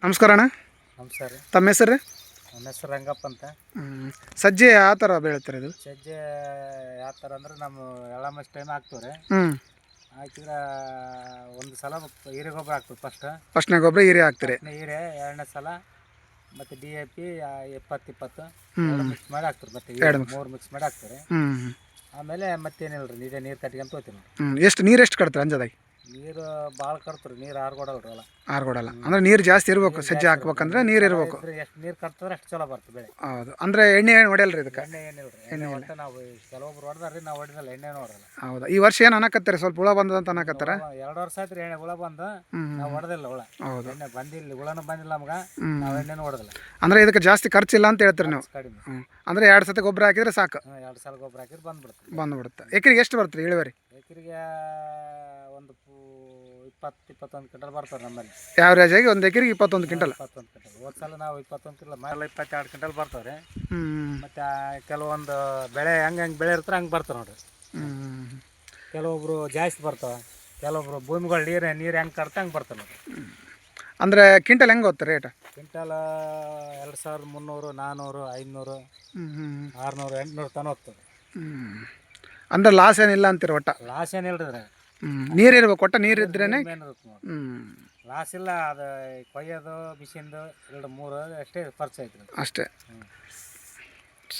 ನಮಸ್ಕಾರ ಅಣ್ಣ. ನಮಸ್ಕಾರ ರೀ. ತಮ್ಮ ಹೆಸರು ರೀ? ನನ್ನ ಹೆಸರು ರಂಗಪ್ಪ ಅಂತ. ಸಜ್ಜೆ ಯಾವ ಥರ ಬೆಳೀತಾರೆ ಇದು? ಸಜ್ಜೆ ಯಾವ ಥರ ಅಂದ್ರೆ ನಮ್ಮ ಎಳ್ಳಮಸ್ ಟೈಮ್ ಹಾಕ್ತೀವಿ ರೀ. ಹಾಕಿದ್ರೆ ಒಂದು ಸಲ ಹೀರೆ ಗೊಬ್ಬರ ಹಾಕ್ತೀವಿ. ಫಸ್ಟ್ನೇ ಗೊಬ್ಬರ ಹೀರೆ ಹಾಕ್ತೀರಿ? ಹೀರೆ ಎರಡನೇ ಸಲ ಮತ್ತು DAP 20-20 ಮಿಕ್ಸ್ ಮಾಡಿ ಹಾಕ್ತೀರಿ. ಮತ್ತೆ 3 ಮಿಕ್ಸ್ ಮಾಡಿ ಹಾಕ್ತೀರಿ. ಆಮೇಲೆ ಮತ್ತೇನಿಲ್ಲ ರೀ, ಇದೇ ನೀರು ಕಟ್ಕೊಂತ ಹೋಗ್ತೀವಿ ನೋಡಿ. ಎಷ್ಟು ನೀರು ಎಷ್ಟು ಕಟ್ತಾರೆ ಅಂಜದಾಗಿ? ನೀರು ಭಾಳ ಕಟ್ತೀರಿ, ನೀರು ಆರ್ಗೊಡಲ್ರಿ ಅಲ್ಲ. ಆರ್ಗೊಡಲ್ಲ ಅಂದ್ರೆ ನೀರು ಜಾಸ್ತಿ ಇರಬೇಕು. ಸಜ್ಜೆ ಹಾಕ್ಬೇಕಂದ್ರೆ ನೀರು ಇರಬೇಕು. ಎಷ್ಟು ನೀರು ಕಟ್ತಾರೆ ಅಷ್ಟು ಚಲೋ ಬರ್ತದೆ ಬೆಳೆ. ಹೌದು. ಅಂದರೆ ಎಣ್ಣೆ ಏನು ಹೊಡೆಯಲ್ರಿ ಇದಕ್ಕೆ? ಎಣ್ಣೆ ಏನಿಲ್ಲ ರೀ. ಎಣ್ಣೆ ಹೊಟ್ಟೆ ನಾವು ಕೆಲವೊಬ್ರು ಹೊಡೆದಾರ್ರಿ, ನಾವು ಹೊಡೆದಲ್ಲ, ಎಣ್ಣೆ ಹೊಡೆದಲ್ಲ. ಹೌದಾ? ಈ ವರ್ಷ ಏನು ಅನ್ನಕತ್ತಾರೆ? ಸ್ವಲ್ಪ ಹುಳ ಬಂದದ ಅಂತ ಅನ್ನಕತ್ತಾರ. 2 ವರ್ಷ ಆಯ್ತು ರೀ ಎಣ್ಣೆ ಹುಳ ಬಂದು. ನಾವು ಹೊಡೆದಿಲ್ಲ ಹುಳ. ಹೌದು, ಎಣ್ಣೆ ಬಂದಿಲ್ಲ, ಹುಳನೂ ಬಂದಿಲ್ಲ ನಮ್ಗೆ. ನಾವು ಎಣ್ಣೆನೂ ಹೊಡೆದಿಲ್ಲ. ಅಂದರೆ ಇದಕ್ಕೆ ಜಾಸ್ತಿ ಖರ್ಚಿಲ್ಲ ಅಂತ ಹೇಳ್ತೀರಿ ನೀವು? ಕಡಿಮೆ. ಅಂದರೆ 2 ಸತಿ ಗೊಬ್ಬರ ಹಾಕಿದ್ರೆ ಸಾಕು? 2 ಸಲ ಗೊಬ್ಬರ ಹಾಕಿದ್ರೆ ಬಂದ್ಬಿಡುತ್ತೆ. ಎಕರೆಗೆ ಎಷ್ಟು ಬರ್ತೀರಿ ಇಳುವರಿ? ಎಕರೆಗೆ ಒಂದು 20-21 ಕ್ವಿಂಟಲ್ ಬರ್ತಾರೆ ನಮ್ಮಲ್ಲಿ. ಯಾವ್ರೇಜ್ ಆಗಿ ಒಂದು ಎಕರೆಗೆ 21 ಕ್ವಿಂಟಲ್? 21 ಕ್ವಿಂಟಲ್. ಹೋದ ಸಲ ನಾವು 21 ಕ್ವಿಂಟಲ್, ಮೇಲೆ 22 ಕ್ವಿಂಟಲ್ ಬರ್ತಾವೆ ರೀ. ಮತ್ತು ಕೆಲವೊಂದು ಬೆಳೆ ಹೆಂಗೆ ಬೆಳೆ ಇರ್ತಾರೆ ಹಂಗೆ ಬರ್ತಾರೆ ನೋಡಿರಿ. ಕೆಲವೊಬ್ರು ಜಾಸ್ತಿ ಬರ್ತಾವೆ, ಕೆಲವೊಬ್ರು ಭೂಮಿಗಳು ನೀರು ಹೆಂಗೆ ಕಟ್ತಾ ಹಂಗೆ ಬರ್ತಾರೆ ನೋಡಿರಿ. ಅಂದರೆ ಕ್ವಿಂಟಲ್ ಹೆಂಗೆ ಹೋಗ್ತಾರೆ ರೇಟ್? ಕ್ವಿಂಟಲ್ 2300, 400, 500, 600, 800 ತನಕ ಹೋಗ್ತದೆ. ಅಂದ್ರೆ ಲಾಸ್ ಏನಿಲ್ಲ ಅಂತೀರ? ಒಟ್ಟ ಲಾಸ್ ಏನಿಲ್ಲ ರೀ. ನೀರು ಇರ್ಬೇಕು, ಒಟ್ಟ ನೀರು ಇದ್ರೇ. ಲಾಸ್ ಇಲ್ಲ. ಅದು ಕೊಯ್ಯೋದು ಮಿಷಿನ್ದು 2-3 ಅಷ್ಟೇ ಖರ್ಚು ಐತ್ರಿ ಅಷ್ಟೇ.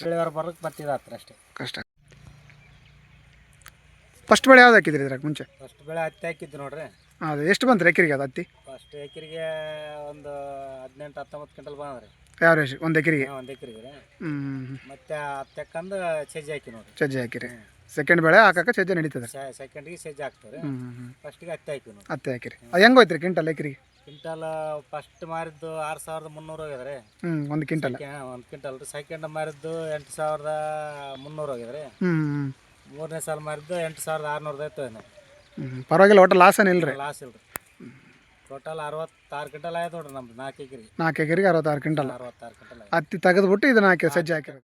ಬೆಳೆವಾರ ಬರೋಕ್ಕೆ ಮತ್ತೆ ಇದಾಗ್ತದೆ ಅಷ್ಟೇ. ಕಷ್ಟ. ಫಸ್ಟ್ ಬೆಳೆ ಯಾವ್ದು ಹಾಕಿದ್ರಿ ಇದ್ರಾಗ ಮುಂಚೆ? ಫಸ್ಟ್ ಬೆಳೆ ಹತ್ತಿ ಹಾಕಿದ್ದು ನೋಡ್ರಿ. ಅದು ಎಷ್ಟು ಬಂತು ಎಕರೆಗೆ ಅದು ಹತ್ತಿ? ಫಸ್ಟ್ ಎಕರೆಗೆ ಒಂದು 18-19 ಕ್ವಿಂಟಲ್ ಬಂದ್ರಿ. ಯಾವ ರೇಷ್? ಒಂದು ಎಕರೆಗೆ? ಒಂದು ಎಕರೆಗೆ ರೀ. ಮತ್ತೆ ಹತ್ತಕ್ಕಂದು ಸಜ್ಜೆ ಹಾಕಿ ನೋಡ್ರಿ. ಸಜ್ಜೆ ಹಾಕಿರಿ. ಸೆಕೆಂಡ್ ಬೆಳೆ ಹಾಕಕ್ಕೆ ಸಜ್ಜೆ ನಡೀತದೆ? ಸೆಕೆಂಡಿಗೆ ಸಜ್ಜೆ ಹಾಕ್ತಾರೆ. ಫಸ್ಟಿಗೆ ಹತ್ತಿ ಹಾಕಿ ನೋಡಿ. ಹತ್ತಿ ಹಾಕಿರಿ. ಅದು ಹೆಂಗೆ ಹೋಯ್ತು ರೀ ಕ್ವಿಂಟಲ್ ಎಕರೆಗೆ? ಕ್ವಿಂಟಲ್ ಫಸ್ಟ್ ಮಾರಿದ್ದು 6300 ಹೋಗಿದ್ರಿ. ಒಂದು ಕ್ವಿಂಟಲ್? ಒಂದು ಕ್ವಿಂಟಲ್ ರೀ. ಸೆಕೆಂಡ್ ಮಾರಿದ್ದು 8300 ಹೋಗಿದ್ರಿ. ಮೂರನೇ ಸಾಲ ಮಾರಿದ್ದು 8600 ಆಯ್ತು ನಾವು. ಪರವಾಗಿಲ್ಲ, ಒಟ್ಟು ಲಾಸ್ ಏನಿಲ್ಲ ರೀ? ಲಾಸ್ ಇಲ್ಲ ರೀ. ಟೋಟಲ್ 66 ಕ್ವಿಂಟಲ್ ಆಯ್ತು ನೋಡ್ರಿ ನಮ್ದು 4 ಎಕರೆಗೆ. 4 ಎಕರೆಗೆ 66 ಕ್ವಿಂಟಲ್. 66 ಕ್ವಿಂಟಲ್ ಹತ್ತಿ ತೆಗೆದ್ಬಿಟ್ಟು ಇದನ್ನ ಹಾಕಿ ಸಜ್ಜೆ ಹಾಕಿರೋದು.